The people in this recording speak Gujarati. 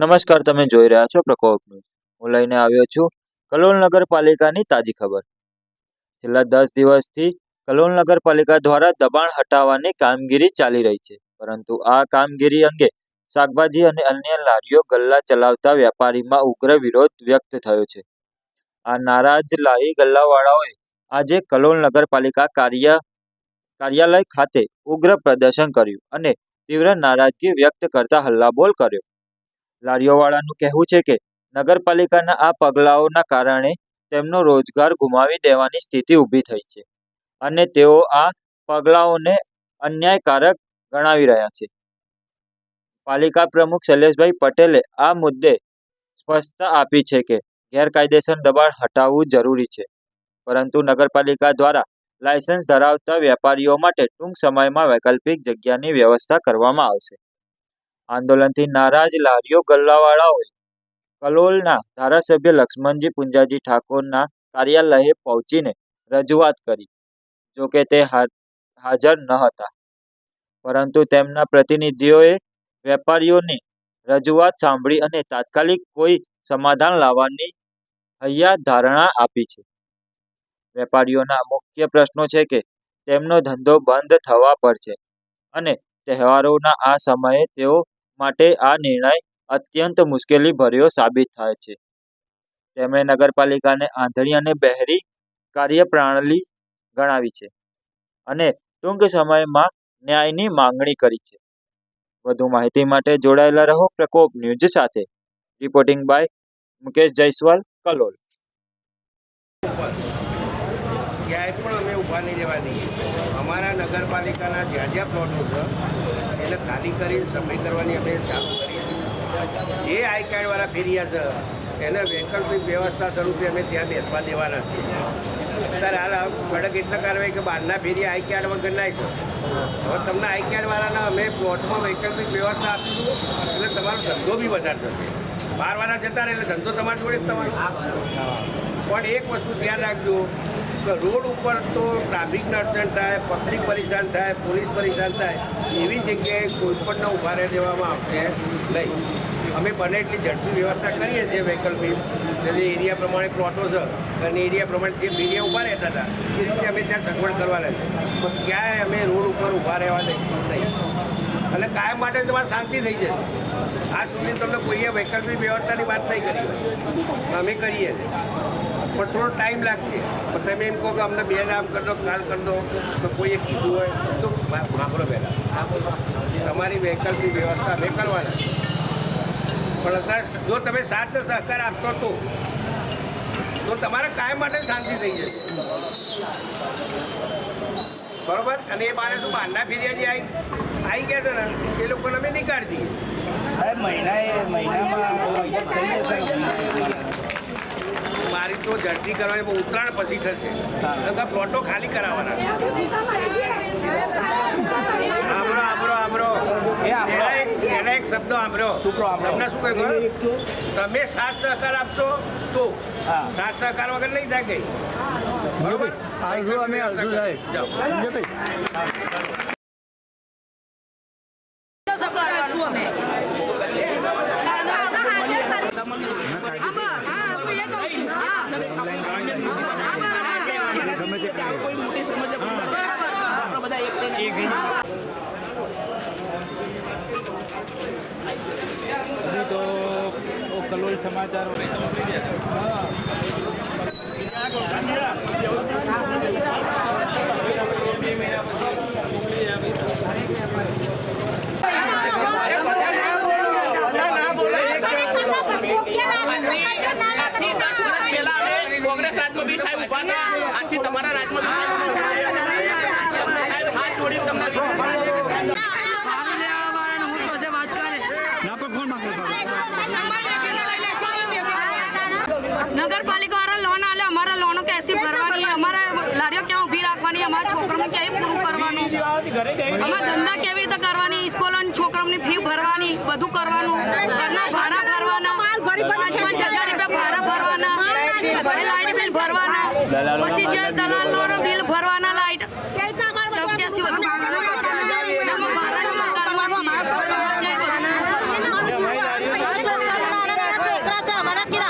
નમસ્કાર, તમે જોઈ રહ્યા છો પ્રકોપ ન્યૂઝ. હું લઈને આવ્યો છું કલોલ નગરપાલિકાની તાજી ખબર. છેલ્લા 10 દિવસથી કલોલ નગરપાલિકા દ્વારા દબાણ હટાવવાની કામગીરી ચાલી રહી છે, પરંતુ આ કામગીરી અંગે શાકભાજી અને અન્ય લારીઓ ગલ્લા ચલાવતા વેપારીમાં ઉગ્ર વિરોધ વ્યક્ત થયો છે. આ નારાજ લારી ગલ્લાવાળાઓએ આજે કલોલ નગરપાલિકા કાર્યાલય ખાતે ઉગ્ર પ્રદર્શન કર્યું અને તીવ્ર નારાજગી વ્યક્ત કરતા હલ્લાબોલ કર્યો. લારીઓવાળાનું કહેવું છે કે નગરપાલિકાના આ પગલાઓના કારણે તેમનો રોજગાર ગુમાવી દેવાની સ્થિતિ ઊભી થઈ છે અને તેઓ આ પગલાઓને અન્યાયકારક ગણાવી રહ્યા છે. પાલિકા પ્રમુખ શૈલેષભાઈ પટેલે આ મુદ્દે સ્પષ્ટતા આપી છે કે ગેરકાયદેસર દબાણ હટાવવું જરૂરી છે, પરંતુ નગરપાલિકા દ્વારા લાયસન્સ ધરાવતા વેપારીઓ માટે ટૂંક સમયમાં વૈકલ્પિક જગ્યાની વ્યવસ્થા કરવામાં આવશે. આંદોલનથી નારાજ લારીઓ ગલ્લાવાળાઓએ કલોલના ધારાસભ્ય લક્ષ્મણજી પુંજાજી ઠાકોરના કાર્યાલયે પહોંચીને રજૂઆત કરી. જોકે તે હાજર ન હતા, પરંતુ તેમના પ્રતિનિધિઓએ વેપારીઓની રજૂઆત સાંભળી અને તાત્કાલિક કોઈ સમાધાન લાવવાની હૈયાધારણા આપી છે. વેપારીઓના મુખ્ય પ્રશ્નો છે કે તેમનો ધંધો બંધ થવા પર છે અને તહેવારોના આ સમયે તેઓ માટે આ નિર્ણય અત્યંત મુશ્કેલીભર્યો સાબિત થાય છે. તેમણે નગરપાલિકાને આંધળી અને બહેરી કાર્યપ્રણાલી ગણાવી છે અને ટૂંક સમયમાં ન્યાયની માંગણી કરી છે. વધુ માહિતી માટે જોડાયેલા રહો પ્રકોપ ન્યૂઝ સાથે. Reporting by Mukesh Jaiswal, Kalol. ક્યાંય પણ અમે ઊભા નહીં રહેવા દઈએ. અમારા નગરપાલિકાના જ્યાં જ્યાં પ્લોટો છે એને ખાલી કરી સફાઈ કરવાની અમે ચાલુ કરીએ છીએ. જે આઈ કાર્ડવાળા ફેરિયા છે એને વૈકલ્પિક વ્યવસ્થા સ્વરૂપે અમે ત્યાં બેસવા દેવાના છીએ. અત્યારે હાલ કડક એટલે કાર્યવાહી કે બહારના ફેરિયા આઈ કાર્ડ વગર ના છે. હવે તમને આઈ કાર્ડવાળાના અમે પ્લોટમાં વૈકલ્પિક વ્યવસ્થા આપીશું એટલે તમારો ધંધો બી વધારે થશે. બહારવાળા જતા રહે એટલે ધંધો તમારી જોડે જ તમારો. પણ એક વસ્તુ ધ્યાન રાખજો કે રોડ ઉપર તો ટ્રાફિકનો અડચણ થાય, પબ્લિક પરેશાન થાય, પોલીસ પરેશાન થાય, એવી જગ્યાએ કોઈ પણ ઊભા રહી દેવામાં આવશે નહીં. અમે બને એટલી ઝડપી વ્યવસ્થા કરીએ છીએ વૈકલ્પિક. જે એરિયા પ્રમાણે પ્લોટો છે અને એરિયા પ્રમાણે જે ફેરિયા ઊભા રહેતા હતા એ રીતે અમે ત્યાં સગવડ કરવાના છે. પણ ક્યાંય અમે રોડ ઉપર ઊભા રહેવા નહીં અને કાયમ માટે તમારે શાંતિ થઈ જશે. આજ સુધી તમને કોઈએ વૈકલ્પિક વ્યવસ્થાની વાત નહીં કરી, અમે કરીએ છીએ. પણ થોડો ટાઈમ લાગશે. પણ તમે એમ કહો કે અમને બે નામ કરી દો, કાલ કરી દો, તો કોઈએ કીધું હોય તો સાંભળો પહેલાં. તમારી વૈકલ્પિક વ્યવસ્થા અમે કરવાના. પણ અત્યારે જો તમે સાથ સહકાર આપશો તો તમારે કાયમ માટે શાંતિ થઈ જશે. બરોબર? અને એ બારે શું બહારના ફેરિયા જે આવી ગયા છે ને એ લોકોને અમે નીકાળી દઈએ. મારી તો ઝડપી કરવાની બહુ ઉત્તરાયણ પછી થશે. બધા પ્લોટો ખાલી કરાવવાના. એના એક શબ્દ સાંભળ્યો. તમને શું કહ્યું? તમે સાથ સહકાર આપશો તો. સાથ સહકાર વગર નહીં થાય કઈ. બરોબર? तो कलोल समाचार કોંગ્રેસ રાજમાં બી સાહેબ ઉભા હતા. આથી તમારા રાજમાં હાથ જોડી તમને नगरपालिका वाला लोन आले हमारा लोनों कैसी भरवानी है, हमारा लारियों क्या उभी रखवानी, हमारा छोकरों क्या पूરું કરવાનું, અમારા ધંધા કેવી રીતે કરવાની, સ્કૂલોની છોકરોની ફી ભરવાની, બધું કરવાનું, ઘરના ભાડા ભરવાના, 5,000 રૂપિયા ભાડા ભરવાના, લાઇટ બિલ ભરવાના, પછી જે દલાલનો બિલ ભરવાના લાઇટ કેસી બધું ભાડાનું મકાન છોકરા છે અમારા કેવી